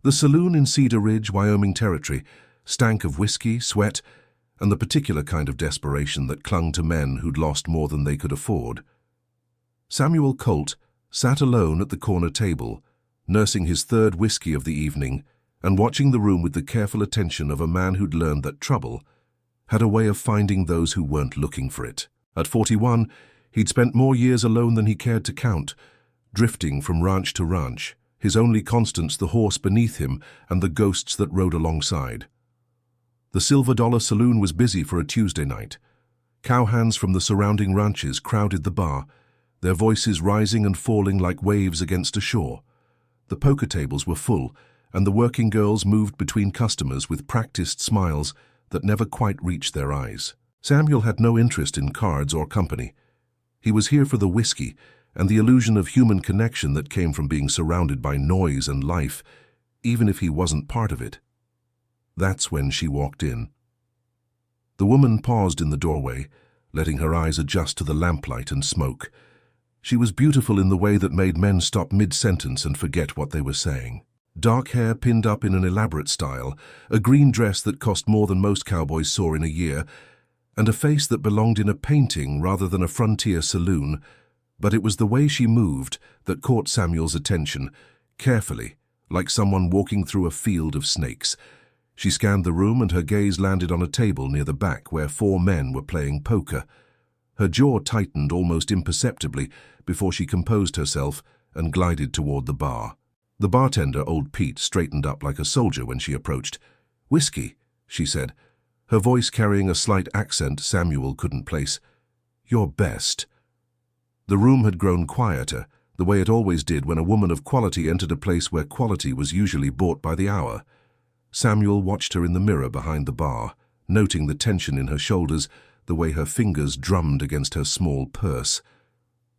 The saloon in Cedar Ridge, Wyoming territory, stank of whiskey, sweat, and the particular kind of desperation that clung to men who'd lost more than they could afford. Samuel Colt sat alone at the corner table, nursing his third whiskey of the evening and watching the room with the careful attention of a man who'd learned that trouble had a way of finding those who weren't looking for it. At 41, he'd spent more years alone than he cared to count, drifting from ranch to ranch, his only constants the horse beneath him and the ghosts that rode alongside. The Silver Dollar Saloon was busy for a Tuesday night. Cowhands from the surrounding ranches crowded the bar, their voices rising and falling like waves against a shore. The poker tables were full, and the working girls moved between customers with practiced smiles that never quite reached their eyes. Samuel had no interest in cards or company. He was here for the whiskey and the illusion of human connection that came from being surrounded by noise and life, even if he wasn't part of it. That's when she walked in. The woman paused in the doorway, letting her eyes adjust to the lamplight and smoke. She was beautiful in the way that made men stop mid-sentence and forget what they were saying. Dark hair pinned up in an elaborate style, a green dress that cost more than most cowboys saw in a year, and a face that belonged in a painting rather than a frontier saloon. But it was the way she moved that caught Samuel's attention, carefully, like someone walking through a field of snakes. She scanned the room and her gaze landed on a table near the back where 4 men were playing poker. Her jaw tightened almost imperceptibly before she composed herself and glided toward the bar. The bartender, old Pete, straightened up like a soldier when she approached. "Whiskey," she said, her voice carrying a slight accent Samuel couldn't place. "Your best." The room had grown quieter, the way it always did when a woman of quality entered a place where quality was usually bought by the hour. Samuel watched her in the mirror behind the bar, noting the tension in her shoulders, the way her fingers drummed against her small purse.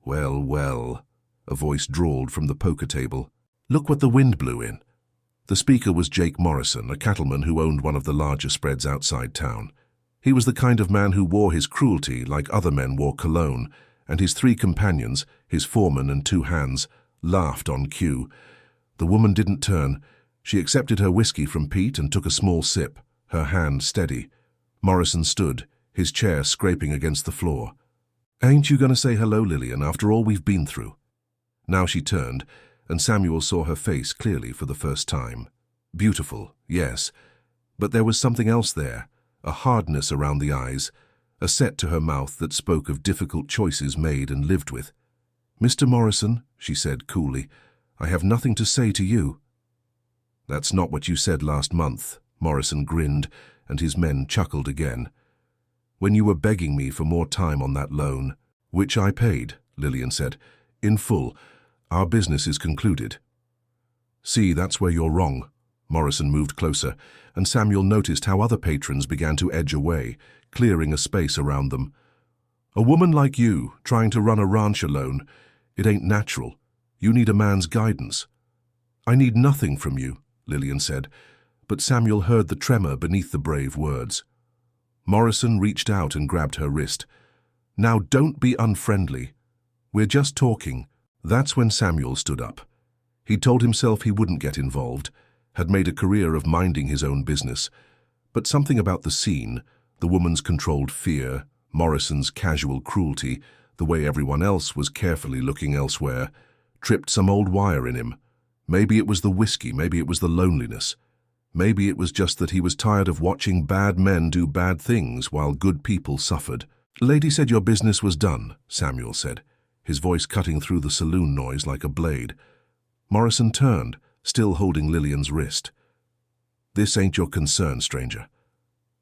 "Well, well," a voice drawled from the poker table. "Look what the wind blew in." The speaker was Jake Morrison, a cattleman who owned one of the larger spreads outside town. He was the kind of man who wore his cruelty like other men wore cologne, and his 3 companions, his foreman and 2 hands, laughed on cue. The woman didn't turn. She accepted her whiskey from Pete and took a small sip, her hand steady. Morrison stood, his chair scraping against the floor. "Ain't you gonna say hello, Lillian, after all we've been through?" Now she turned, and Samuel saw her face clearly for the first time. Beautiful, yes, but there was something else there, a hardness around the eyes, a set to her mouth that spoke of difficult choices made and lived with. "Mr. Morrison," she said coolly, "I have nothing to say to you." "That's not what you said last month," Morrison grinned, and his men chuckled again. "When you were begging me for more time on that loan." "Which I paid," Lillian said, "in full. Our business is concluded." "See, that's where you're wrong." Morrison moved closer, and Samuel noticed how other patrons began to edge away, clearing a space around them. "A woman like you, trying to run a ranch alone, it ain't natural. You need a man's guidance." "I need nothing from you," Lillian said, but Samuel heard the tremor beneath the brave words. Morrison reached out and grabbed her wrist. "Now don't be unfriendly. We're just talking." That's when Samuel stood up. He told himself he wouldn't get involved, had made a career of minding his own business. But something about the scene, the woman's controlled fear, Morrison's casual cruelty, the way everyone else was carefully looking elsewhere, tripped some old wire in him. Maybe it was the whiskey, maybe it was the loneliness. Maybe it was just that he was tired of watching bad men do bad things while good people suffered. "Lady said your business was done," Samuel said, his voice cutting through the saloon noise like a blade. Morrison turned, still holding Lillian's wrist. "This ain't your concern, stranger."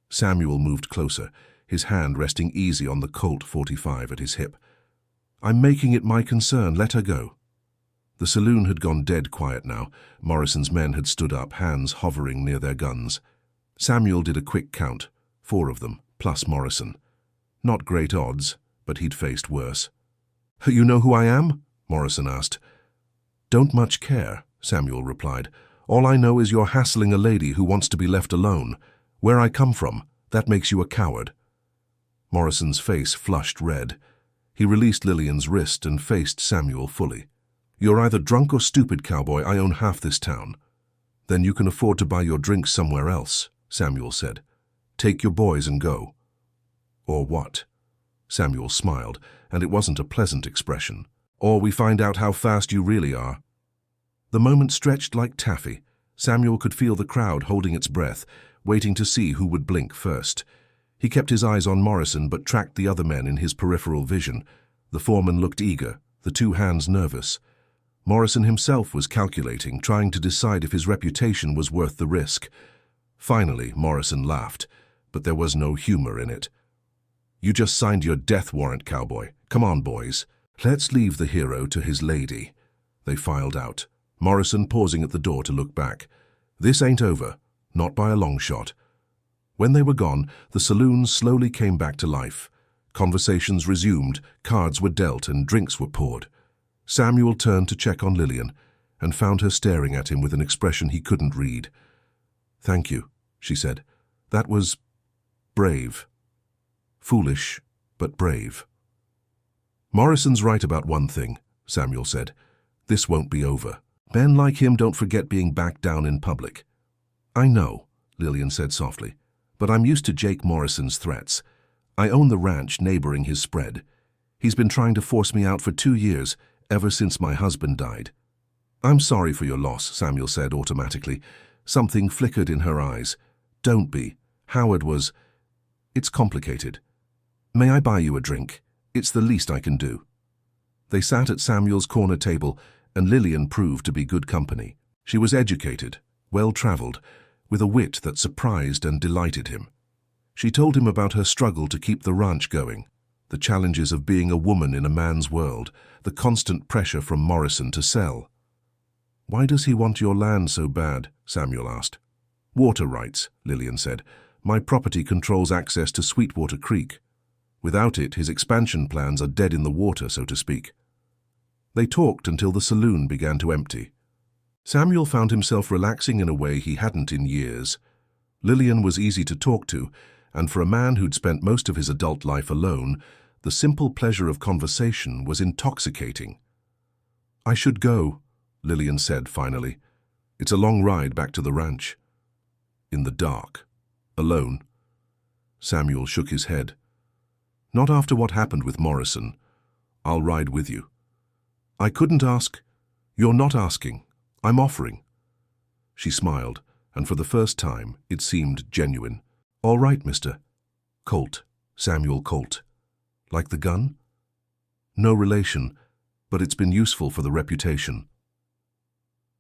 Samuel moved closer, his hand resting easy on the Colt 45 at his hip. "I'm making it my concern. Let her go." The saloon had gone dead quiet now. Morrison's men had stood up, hands hovering near their guns. Samuel did a quick count, 4 of them, plus Morrison. Not great odds, but he'd faced worse. "You know who I am?" Morrison asked. "Don't much care," Samuel replied. "All I know is you're hassling a lady who wants to be left alone. Where I come from, that makes you a coward." Morrison's face flushed red. He released Lillian's wrist and faced Samuel fully. "You're either drunk or stupid, cowboy. I own half this town." Then you can afford to buy your drinks somewhere else, Samuel said. Take your boys and go. Or what? Samuel smiled, and it wasn't a pleasant expression. Or we find out how fast you really are. The moment stretched like taffy. Samuel could feel the crowd holding its breath, waiting to see who would blink first. He kept his eyes on Morrison but tracked the other men in his peripheral vision. The foreman looked eager, the two hands nervous. Morrison himself was calculating, trying to decide if his reputation was worth the risk. Finally, Morrison laughed, but there was no humor in it. You just signed your death warrant, Cowboy. Come on, boys. Let's leave the hero to his lady. They filed out, Morrison pausing at the door to look back. This ain't over, not by a long shot. When they were gone, the saloon slowly came back to life. Conversations resumed, cards were dealt, and drinks were poured. Samuel turned to check on Lillian and found her staring at him with an expression he couldn't read. Thank you, she said. That was brave. Foolish, but brave. Morrison's right about one thing, Samuel said. This won't be over. Men like him don't forget being backed down in public. I know, Lillian said softly, but I'm used to Jake Morrison's threats. I own the ranch neighboring his spread. He's been trying to force me out for 2 years, ever since my husband died. I'm sorry for your loss, Samuel said automatically. Something flickered in her eyes. Don't be. Howard was... It's complicated. May I buy you a drink? It's the least I can do. They sat at Samuel's corner table, and Lillian proved to be good company. She was educated, well-traveled, with a wit that surprised and delighted him. She told him about her struggle to keep the ranch going, the challenges of being a woman in a man's world, the constant pressure from Morrison to sell. Why does he want your land so bad? Samuel asked. Water rights, Lillian said. My property controls access to Sweetwater Creek. Without it, his expansion plans are dead in the water, so to speak. They talked until the saloon began to empty. Samuel found himself relaxing in a way he hadn't in years. Lillian was easy to talk to, and for a man who'd spent most of his adult life alone, the simple pleasure of conversation was intoxicating. I should go, Lillian said finally. It's a long ride back to the ranch. In the dark. Alone. Samuel shook his head. Not after what happened with Morrison. I'll ride with you. I couldn't ask. You're not asking. I'm offering. She smiled, and for the first time it seemed genuine. All right, Mr. Colt. Samuel Colt. Like the gun? No relation, but it's been useful for the reputation.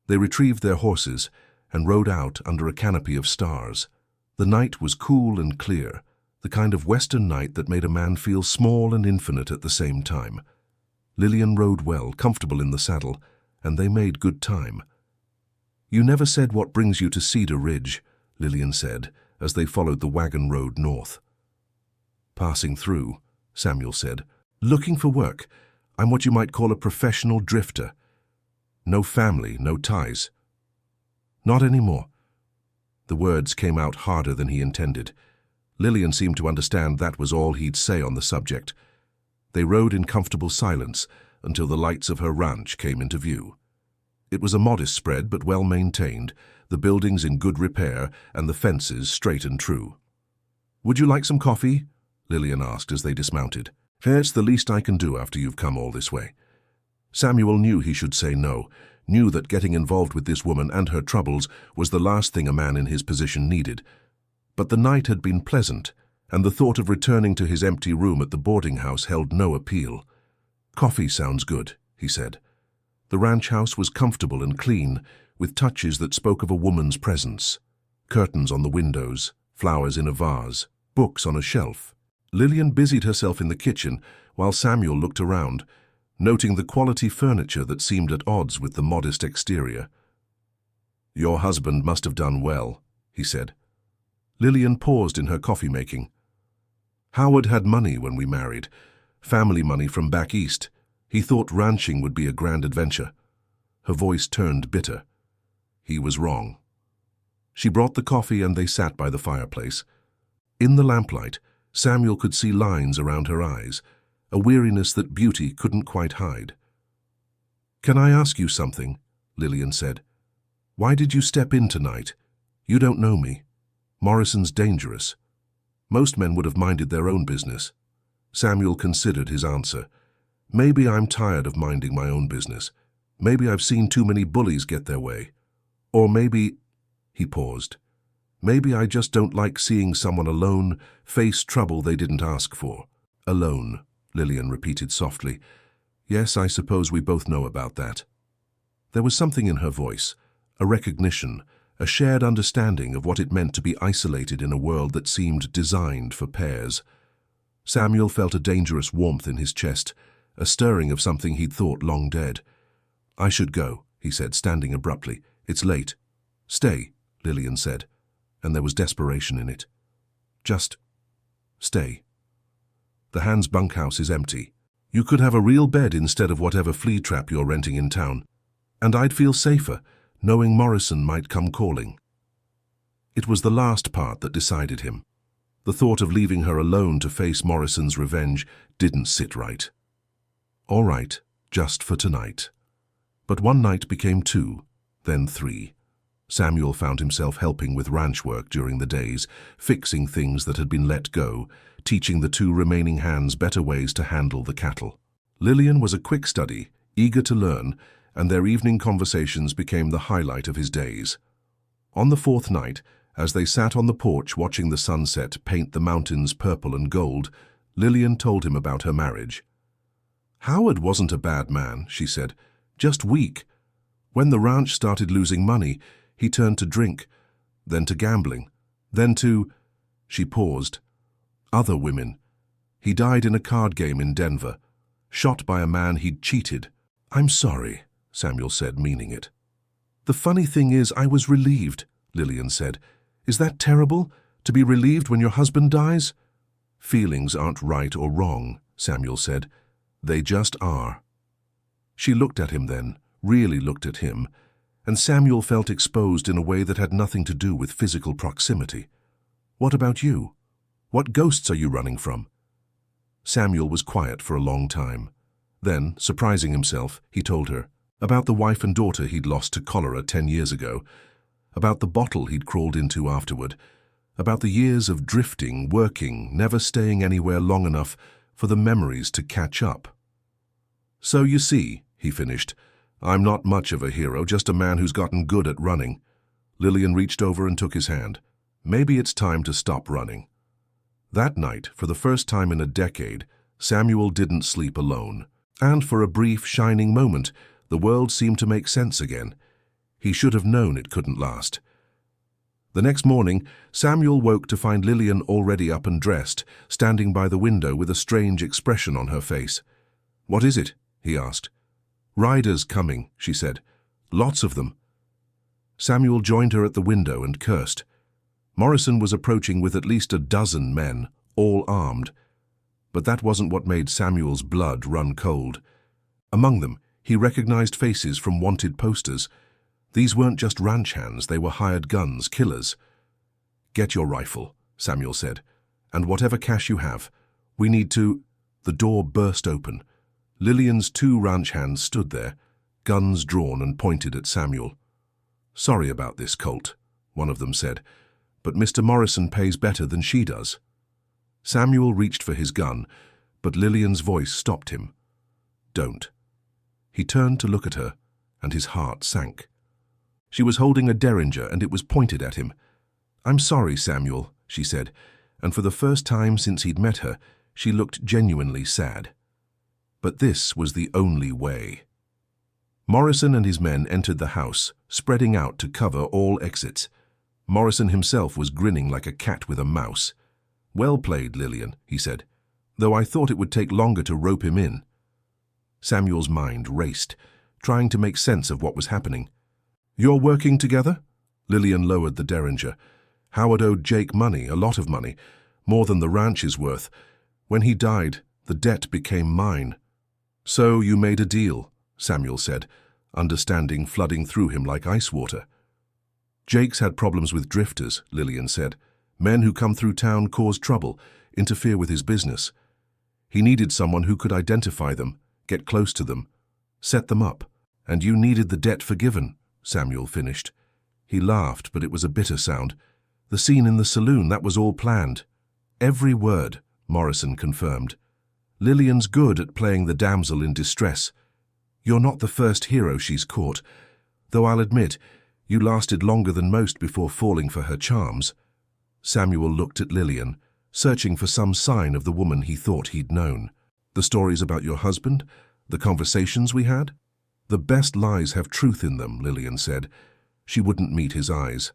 They retrieved their horses and rode out under a canopy of stars. The night was cool and clear, the kind of western night that made a man feel small and infinite at the same time. Lillian rode well, comfortable in the saddle, and they made good time. You never said what brings you to Cedar Ridge, Lillian said, as they followed the wagon road north. Passing through, Samuel said. Looking for work. I'm what you might call a professional drifter. No family, no ties. Not anymore. The words came out harder than he intended. Lillian seemed to understand that was all he'd say on the subject. They rode in comfortable silence until the lights of her ranch came into view. It was a modest spread but well maintained, the buildings in good repair and the fences straight and true. Would you like some coffee? Lillian asked as they dismounted. It's the least I can do after you've come all this way. Samuel knew he should say no, knew that getting involved with this woman and her troubles was the last thing a man in his position needed. But the night had been pleasant, and the thought of returning to his empty room at the boarding house held no appeal. Coffee sounds good, he said. The ranch house was comfortable and clean, with touches that spoke of a woman's presence. Curtains on the windows, flowers in a vase, books on a shelf. Lillian busied herself in the kitchen while Samuel looked around, noting the quality furniture that seemed at odds with the modest exterior. Your husband must have done well, he said. Lillian paused in her coffee-making. Howard had money when we married, family money from back east. He thought ranching would be a grand adventure. Her voice turned bitter. He was wrong. She brought the coffee and they sat by the fireplace. In the lamplight, Samuel could see lines around her eyes, a weariness that beauty couldn't quite hide. Can I ask you something? Lillian said. Why did you step in tonight? You don't know me. Morrison's dangerous. Most men would have minded their own business. Samuel considered his answer. Maybe I'm tired of minding my own business. Maybe I've seen too many bullies get their way. Or maybe... He paused. Maybe I just don't like seeing someone alone face trouble they didn't ask for. Alone, Lillian repeated softly. Yes, I suppose we both know about that. There was something in her voice, a recognition, a shared understanding of what it meant to be isolated in a world that seemed designed for pairs. Samuel felt a dangerous warmth in his chest, a stirring of something he'd thought long dead. I should go, he said, standing abruptly. It's late. Stay, Lillian said, and there was desperation in it. Just stay. The Hans bunkhouse is empty. You could have a real bed instead of whatever flea trap you're renting in town. And I'd feel safer, knowing Morrison might come calling. It was the last part that decided him. The thought of leaving her alone to face Morrison's revenge didn't sit right. All right, just for tonight. But one night became 2, then 3. Samuel found himself helping with ranch work during the days, fixing things that had been let go, teaching the 2 remaining hands better ways to handle the cattle. Lillian was a quick study, eager to learn, and their evening conversations became the highlight of his days. On the 4th night, as they sat on the porch watching the sunset paint the mountains purple and gold, Lillian told him about her marriage. Howard wasn't a bad man, she said, just weak. When the ranch started losing money, he turned to drink, then to gambling, then to... She paused. Other women. He died in a card game in Denver, shot by a man he'd cheated. I'm sorry, Samuel said, meaning it. The funny thing is, I was relieved, Lillian said. Is that terrible, to be relieved when your husband dies? Feelings aren't right or wrong, Samuel said. They just are. She looked at him then, really looked at him, and Samuel felt exposed in a way that had nothing to do with physical proximity. What about you? What ghosts are you running from? Samuel was quiet for a long time. Then, surprising himself, he told her about the wife and daughter he'd lost to cholera 10 years ago, about the bottle he'd crawled into afterward, about the years of drifting, working, never staying anywhere long enough for the memories to catch up. So you see, he finished, I'm not much of a hero, just a man who's gotten good at running. Lillian reached over and took his hand. Maybe it's time to stop running. That night, for the first time in a decade, Samuel didn't sleep alone. And for a brief, shining moment, the world seemed to make sense again. He should have known it couldn't last. The next morning, Samuel woke to find Lillian already up and dressed, standing by the window with a strange expression on her face. What is it? He asked. Riders coming, she said. Lots of them. Samuel joined her at the window and cursed. Morrison was approaching with at least a dozen men, all armed. But that wasn't what made Samuel's blood run cold. Among them, he recognized faces from wanted posters. These weren't just ranch hands, they were hired guns, killers. Get your rifle, Samuel said, and whatever cash you have. We need to... The door burst open. Lillian's 2 ranch hands stood there, guns drawn and pointed at Samuel. Sorry about this, Colt, one of them said, but Mr. Morrison pays better than she does. Samuel reached for his gun, but Lillian's voice stopped him. Don't. He turned to look at her, and his heart sank. She was holding a derringer, and it was pointed at him. I'm sorry, Samuel, she said, and for the first time since he'd met her, she looked genuinely sad. But this was the only way. Morrison and his men entered the house, spreading out to cover all exits. Morrison himself was grinning like a cat with a mouse. Well played, Lillian, he said, though I thought it would take longer to rope him in. Samuel's mind raced, trying to make sense of what was happening. You're working together? Lillian lowered the derringer. Howard owed Jake money, a lot of money, more than the ranch is worth. When he died, the debt became mine. So you made a deal, Samuel said, understanding flooding through him like ice water. Jake's had problems with drifters, Lillian said. Men who come through town cause trouble, interfere with his business. He needed someone who could identify them, get close to them, set them up. And you needed the debt forgiven, Samuel finished. He laughed, but it was a bitter sound. "The scene in the saloon, that was all planned." "Every word," Morrison confirmed. "Lillian's good at playing the damsel in distress. You're not the first hero she's caught, though I'll admit, you lasted longer than most before falling for her charms." Samuel looked at Lillian, searching for some sign of the woman he thought he'd known. "The stories about your husband? The conversations we had?" "The best lies have truth in them," Lillian said. She wouldn't meet his eyes.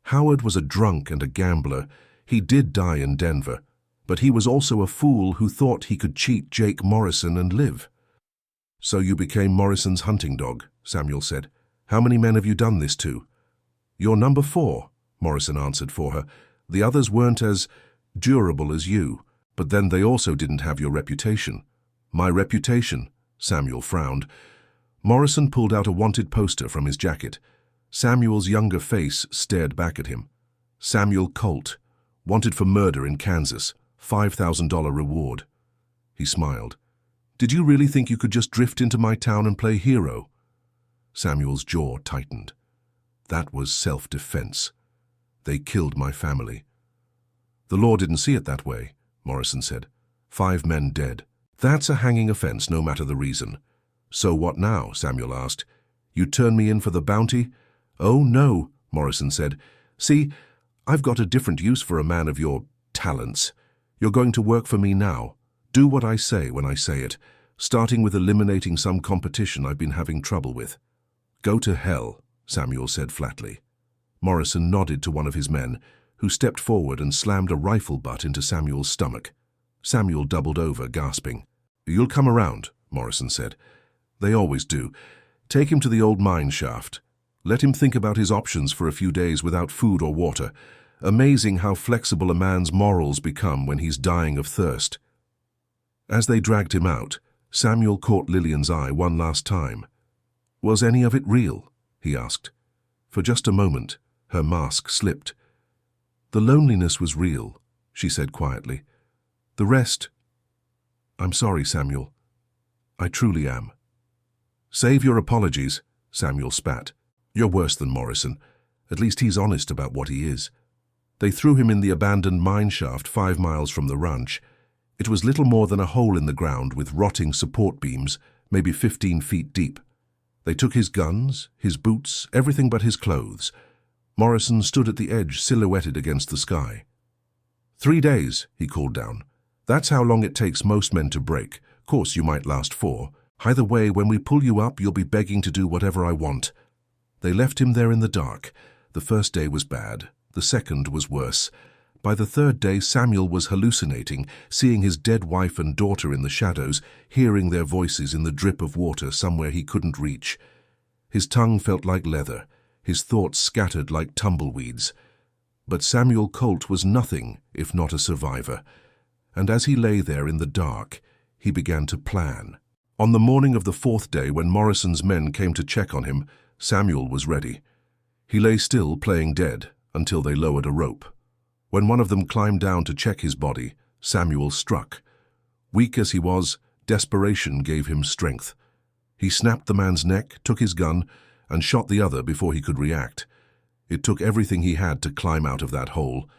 "Howard was a drunk and a gambler. He did die in Denver, but he was also a fool who thought he could cheat Jake Morrison and live." "So you became Morrison's hunting dog," Samuel said. "How many men have you done this to?" "You're number 4, Morrison answered for her. "The others weren't as durable as you, but then they also didn't have your reputation." "My reputation?" Samuel frowned. Morrison pulled out a wanted poster from his jacket. Samuel's younger face stared back at him. "Samuel Colt, wanted for murder in Kansas, $5,000 reward." He smiled. "Did you really think you could just drift into my town and play hero?" Samuel's jaw tightened. "That was self-defense. They killed my family." "The law didn't see it that way," Morrison said. 5 men dead. That's a hanging offense, no matter the reason." "So what now?" Samuel asked. "You turn me in for the bounty?" "Oh, no," Morrison said. "See, I've got a different use for a man of your talents. You're going to work for me now. Do what I say when I say it, starting with eliminating some competition I've been having trouble with." "Go to hell," Samuel said flatly. Morrison nodded to one of his men, who stepped forward and slammed a rifle butt into Samuel's stomach. Samuel doubled over, gasping. "You'll come around," Morrison said. "They always do. Take him to the old mine shaft. Let him think about his options for a few days without food or water. Amazing how flexible a man's morals become when he's dying of thirst." As they dragged him out, Samuel caught Lillian's eye one last time. "Was any of it real?" he asked. For just a moment, her mask slipped. "The loneliness was real," she said quietly. "The rest—" "I'm sorry, Samuel. I truly am." "Save your apologies," Samuel spat. "You're worse than Morrison. At least he's honest about what he is." They threw him in the abandoned mine shaft 5 miles from the ranch. It was little more than a hole in the ground with rotting support beams, maybe 15 feet deep. They took his guns, his boots, everything but his clothes. Morrison stood at the edge, silhouetted against the sky. 3 days, he called down. "That's how long it takes most men to break. Course, you might last 4. Either way, when we pull you up, you'll be begging to do whatever I want." They left him there in the dark. The first day was bad. The second was worse. By the 3rd day, Samuel was hallucinating, seeing his dead wife and daughter in the shadows, hearing their voices in the drip of water somewhere he couldn't reach. His tongue felt like leather, his thoughts scattered like tumbleweeds. But Samuel Colt was nothing if not a survivor. And as he lay there in the dark, he began to plan. On the morning of the 4th day, when Morrison's men came to check on him, Samuel was ready. He lay still, playing dead, until they lowered a rope. When one of them climbed down to check his body, Samuel struck. Weak as he was, desperation gave him strength. He snapped the man's neck, took his gun, and shot the other before he could react. It took everything he had to climb out of that hole.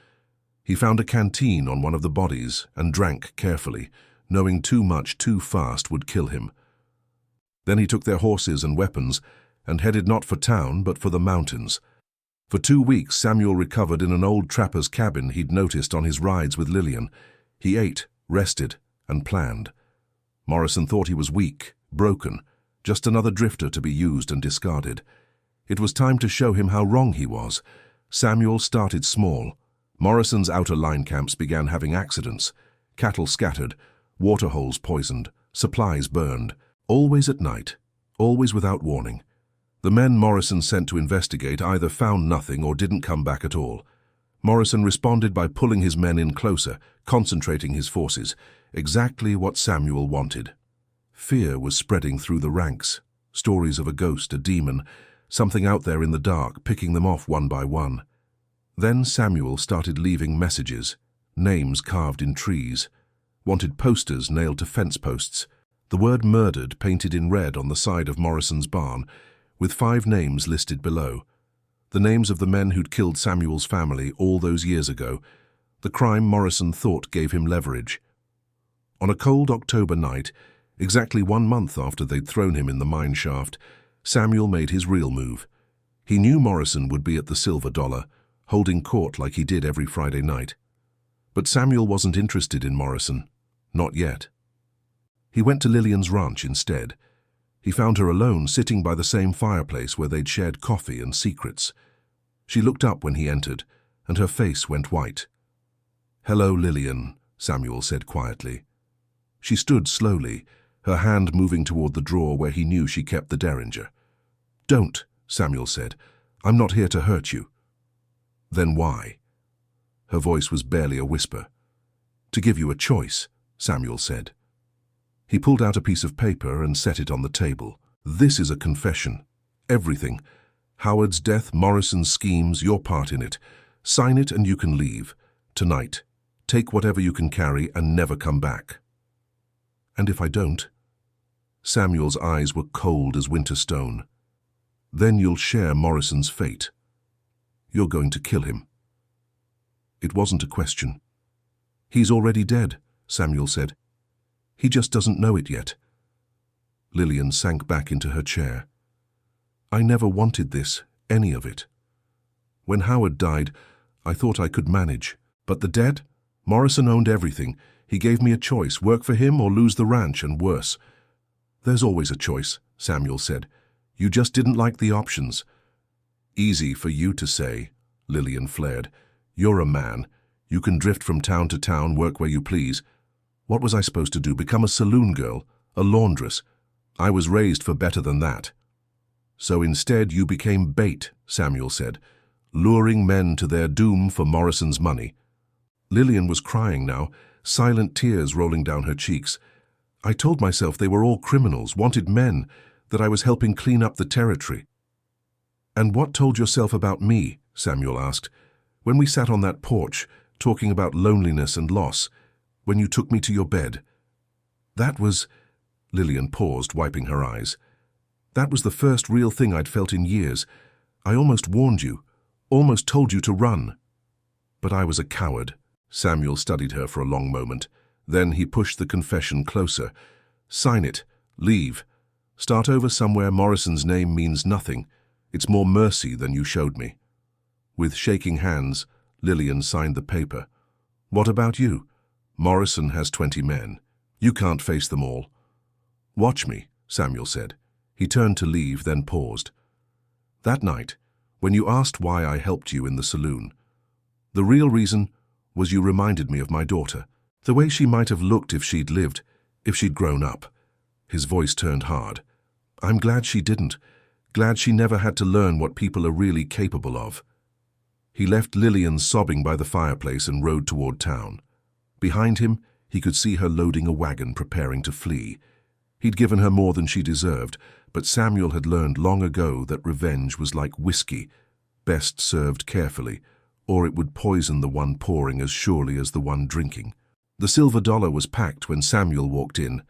He found a canteen on one of the bodies and drank carefully, knowing too much too fast would kill him. Then he took their horses and weapons and headed not for town but for the mountains. For 2 weeks, Samuel recovered in an old trapper's cabin he'd noticed on his rides with Lillian. He ate, rested, and planned. Morrison thought he was weak, broken, just another drifter to be used and discarded. It was time to show him how wrong he was. Samuel started small. Morrison's outer line camps began having accidents. Cattle scattered, waterholes poisoned, supplies burned. Always at night, always without warning. The men Morrison sent to investigate either found nothing or didn't come back at all. Morrison responded by pulling his men in closer, concentrating his forces, exactly what Samuel wanted. Fear was spreading through the ranks. Stories of a ghost, a demon, something out there in the dark, picking them off one by one. Then Samuel started leaving messages, names carved in trees, wanted posters nailed to fence posts, the word murdered painted in red on the side of Morrison's barn, with 5 names listed below. The names of the men who'd killed Samuel's family all those years ago, the crime Morrison thought gave him leverage. On a cold October night, exactly 1 month after they'd thrown him in the mine shaft, Samuel made his real move. He knew Morrison would be at the Silver Dollar, holding court like he did every Friday night. But Samuel wasn't interested in Morrison. Not yet. He went to Lillian's ranch instead. He found her alone, sitting by the same fireplace where they'd shared coffee and secrets. She looked up when he entered, and her face went white. "Hello, Lillian," Samuel said quietly. She stood slowly, her hand moving toward the drawer where he knew she kept the derringer. "Don't," Samuel said. "I'm not here to hurt you." "Then why?" Her voice was barely a whisper. "To give you a choice," Samuel said. He pulled out a piece of paper and set it on the table. "This is a confession. Everything. Howard's death, Morrison's schemes, your part in it. Sign it and you can leave. Tonight. Take whatever you can carry and never come back." "And if I don't?" Samuel's eyes were cold as winter stone. "Then you'll share Morrison's fate. You're going to kill him." It wasn't a question. "He's already dead," Samuel said. "He just doesn't know it yet." Lillian sank back into her chair. "I never wanted this, any of it. When Howard died, I thought I could manage. But the debt? Morrison owned everything. He gave me a choice, work for him or lose the ranch, and worse." "There's always a choice," Samuel said. "You just didn't like the options." "Easy for you to say," Lillian flared. "You're a man. You can drift from town to town, work where you please. What was I supposed to do, become a saloon girl, a laundress? I was raised for better than that." "So instead you became bait," Samuel said, "luring men to their doom for Morrison's money." Lillian was crying now, silent tears rolling down her cheeks. "I told myself they were all criminals, wanted men, that I was helping clean up the territory." "And what told yourself about me?" Samuel asked. "When we sat on that porch, talking about loneliness and loss, when you took me to your bed." "That was—" Lillian paused, wiping her eyes. "That was the first real thing I'd felt in years. I almost warned you, almost told you to run. But I was a coward." Samuel studied her for a long moment. Then he pushed the confession closer. "Sign it. Leave. Start over somewhere Morrison's name means nothing. It's more mercy than you showed me." With shaking hands, Lillian signed the paper. "What about you? Morrison has 20 men. You can't face them all." "Watch me," Samuel said. He turned to leave, then paused. "That night, when you asked why I helped you in the saloon, the real reason was you reminded me of my daughter. The way she might have looked if she'd lived, if she'd grown up." His voice turned hard. "I'm glad she didn't. Glad she never had to learn what people are really capable of." He left Lillian sobbing by the fireplace and rode toward town. Behind him, he could see her loading a wagon, preparing to flee. He'd given her more than she deserved, but Samuel had learned long ago that revenge was like whiskey, best served carefully, or it would poison the one pouring as surely as the one drinking. The Silver Dollar was packed when Samuel walked in.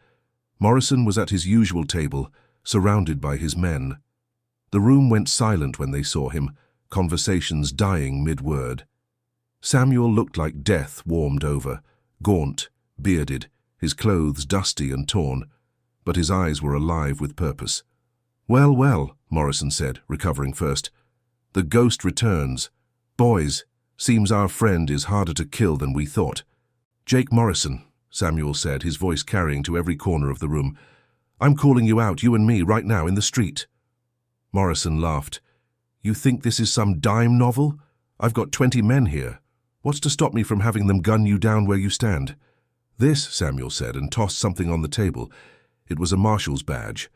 Morrison was at his usual table, surrounded by his men. The room went silent when they saw him, conversations dying mid-word. Samuel looked like death warmed over, gaunt, bearded, his clothes dusty and torn, but his eyes were alive with purpose. "Well, well," Morrison said, recovering first. "The ghost returns. Boys, seems our friend is harder to kill than we thought." "Jake Morrison," Samuel said, his voice carrying to every corner of the room. "I'm calling you out, you and me, right now in the street." Morrison laughed. "You think this is some dime novel? I've got 20 men here. What's to stop me from having them gun you down where you stand?" "This," Samuel said, and tossed something on the table. It was a marshal's badge.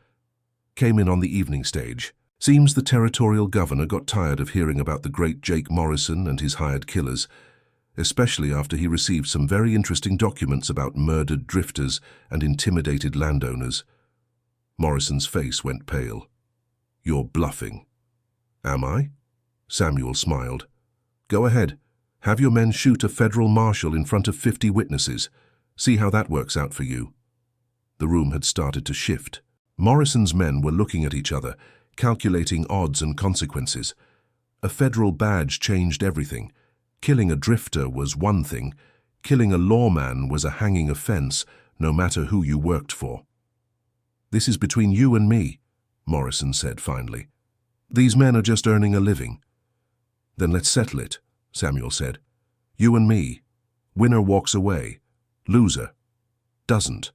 "Came in on the evening stage. Seems the territorial governor got tired of hearing about the great Jake Morrison and his hired killers, especially after he received some very interesting documents about murdered drifters and intimidated landowners." Morrison's face went pale. "You're bluffing." "Am I?" Samuel smiled. "Go ahead. Have your men shoot a federal marshal in front of 50 witnesses. See how that works out for you." The room had started to shift. Morrison's men were looking at each other, calculating odds and consequences. A federal badge changed everything. Killing a drifter was one thing. Killing a lawman was a hanging offense, no matter who you worked for. "This is between you and me," Morrison said finally. "These men are just earning a living." "Then let's settle it," Samuel said. "You and me. Winner walks away. Loser doesn't."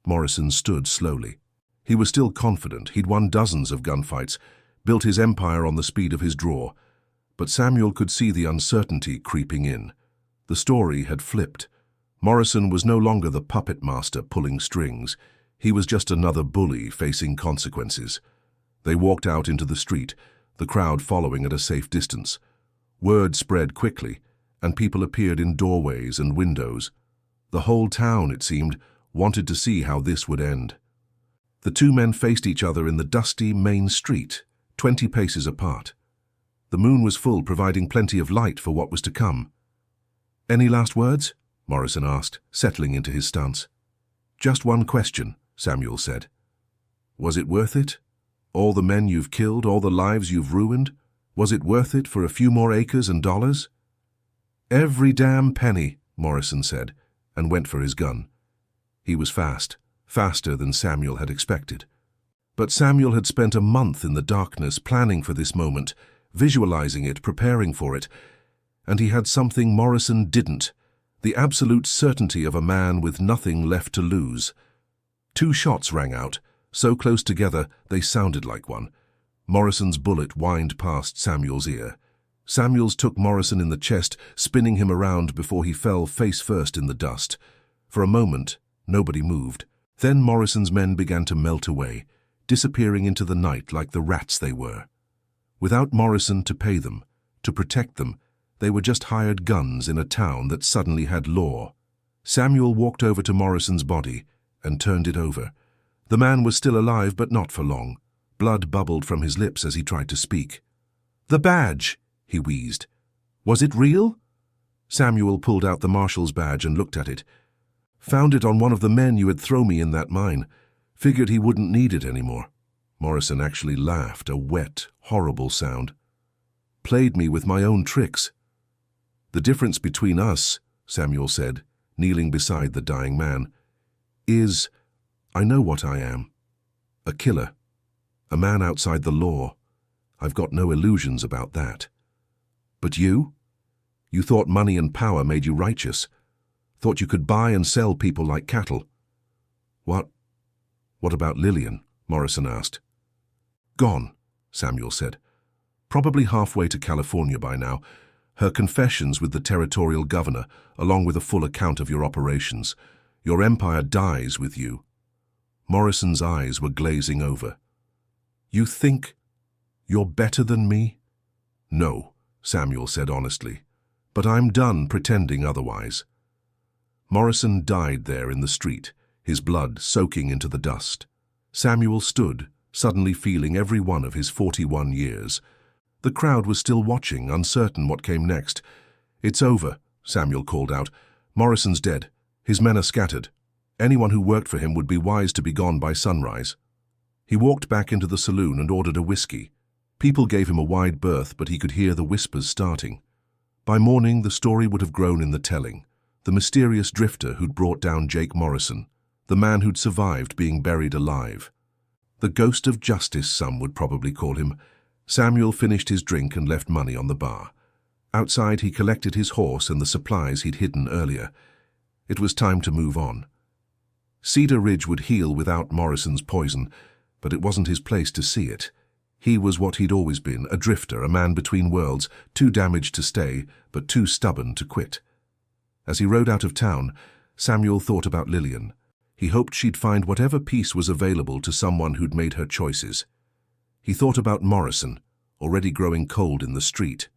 Morrison stood slowly. He was still confident. He'd won dozens of gunfights, built his empire on the speed of his draw. But Samuel could see the uncertainty creeping in. The story had flipped. Morrison was no longer the puppet master pulling strings. He was just another bully facing consequences. They walked out into the street, the crowd following at a safe distance. Word spread quickly, and people appeared in doorways and windows. The whole town, it seemed, wanted to see how this would end. The two men faced each other in the dusty main street, 20 paces apart. The moon was full, providing plenty of light for what was to come. "Any last words?" Morrison asked, settling into his stance. "Just one question," Samuel said. "Was it worth it? All the men you've killed, all the lives you've ruined? Was it worth it for a few more acres and dollars?" "Every damn penny," Morrison said, and went for his gun. He was fast, faster than Samuel had expected. But Samuel had spent a month in the darkness planning for this moment, visualizing it, preparing for it, and he had something Morrison didn't, the absolute certainty of a man with nothing left to lose. 2 shots rang out, so close together they sounded like one. Morrison's bullet whined past Samuel's ear. Samuel's took Morrison in the chest, spinning him around before he fell face first in the dust. For a moment, nobody moved. Then Morrison's men began to melt away, disappearing into the night like the rats they were. Without Morrison to pay them, to protect them, they were just hired guns in a town that suddenly had law. Samuel walked over to Morrison's body and turned it over. The man was still alive, but not for long. Blood bubbled from his lips as he tried to speak. "The badge," he wheezed. "Was it real?" Samuel pulled out the marshal's badge and looked at it. "Found it on one of the men you had thrown me in that mine. Figured he wouldn't need it anymore." Morrison actually laughed, a wet, horrible sound. "Played me with my own tricks." "The difference between us," Samuel said, kneeling beside the dying man, "is I know what I am. A killer. A man outside the law. I've got no illusions about that. But you? You thought money and power made you righteous. Thought you could buy and sell people like cattle. What about Lillian?" Morrison asked. "Gone," Samuel said. "Probably halfway to California by now. Her confessions with the territorial governor, along with a full account of your operations. Your empire dies with you." Morrison's eyes were glazing over. "You think you're better than me?" "No," Samuel said honestly, "but I'm done pretending otherwise." Morrison died there in the street, his blood soaking into the dust. Samuel stood, suddenly feeling every one of his 41 years. The crowd was still watching, uncertain what came next. "It's over," Samuel called out. "Morrison's dead. His men are scattered. Anyone who worked for him would be wise to be gone by sunrise." He walked back into the saloon and ordered a whiskey. People gave him a wide berth, but he could hear the whispers starting. By morning, the story would have grown in the telling. The mysterious drifter who'd brought down Jake Morrison, the man who'd survived being buried alive. The ghost of justice, some would probably call him. Samuel finished his drink and left money on the bar. Outside, he collected his horse and the supplies he'd hidden earlier. It was time to move on. Cedar Ridge would heal without Morrison's poison, but it wasn't his place to see it. He was what he'd always been, a drifter, a man between worlds, too damaged to stay, but too stubborn to quit. As he rode out of town, Samuel thought about Lillian. He hoped she'd find whatever peace was available to someone who'd made her choices. He thought about Morrison, already growing cold in the street.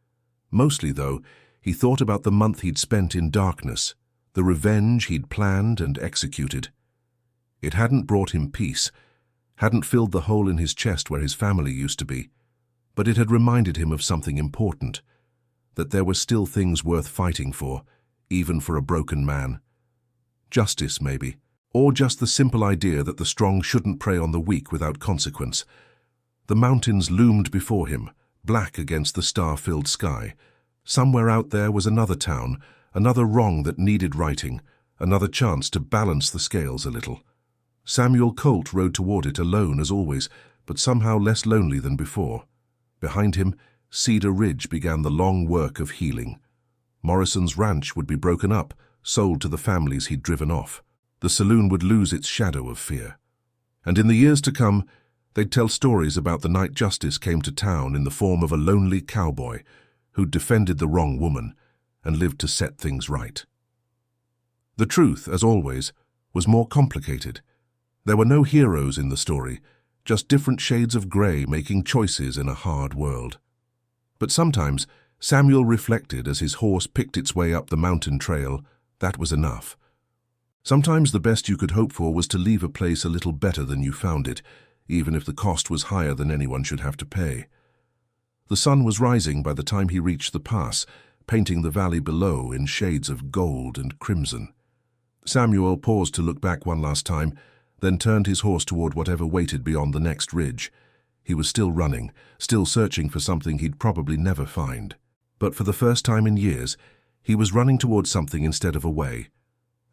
Mostly, though, he thought about the month he'd spent in darkness, the revenge he'd planned and executed. It hadn't brought him peace, hadn't filled the hole in his chest where his family used to be, but it had reminded him of something important, that there were still things worth fighting for, even for a broken man. Justice, maybe, or just the simple idea that the strong shouldn't prey on the weak without consequence. The mountains loomed before him, black against the star-filled sky. Somewhere out there was another town, another wrong that needed righting, another chance to balance the scales a little. Samuel Colt rode toward it alone as always, but somehow less lonely than before. Behind him, Cedar Ridge began the long work of healing. Morrison's ranch would be broken up, sold to the families he'd driven off. The saloon would lose its shadow of fear. And in the years to come, they'd tell stories about the night justice came to town in the form of a lonely cowboy who'd defended the wrong woman and lived to set things right. The truth, as always, was more complicated. There were no heroes in the story, just different shades of grey making choices in a hard world. But sometimes, Samuel reflected as his horse picked its way up the mountain trail, that was enough. Sometimes the best you could hope for was to leave a place a little better than you found it, even if the cost was higher than anyone should have to pay. The sun was rising by the time he reached the pass, painting the valley below in shades of gold and crimson. Samuel paused to look back one last time, then turned his horse toward whatever waited beyond the next ridge. He was still running, still searching for something he'd probably never find. But for the first time in years, he was running towards something instead of away.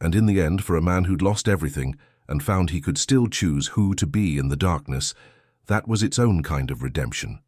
And in the end, for a man who'd lost everything and found he could still choose who to be in the darkness, that was its own kind of redemption.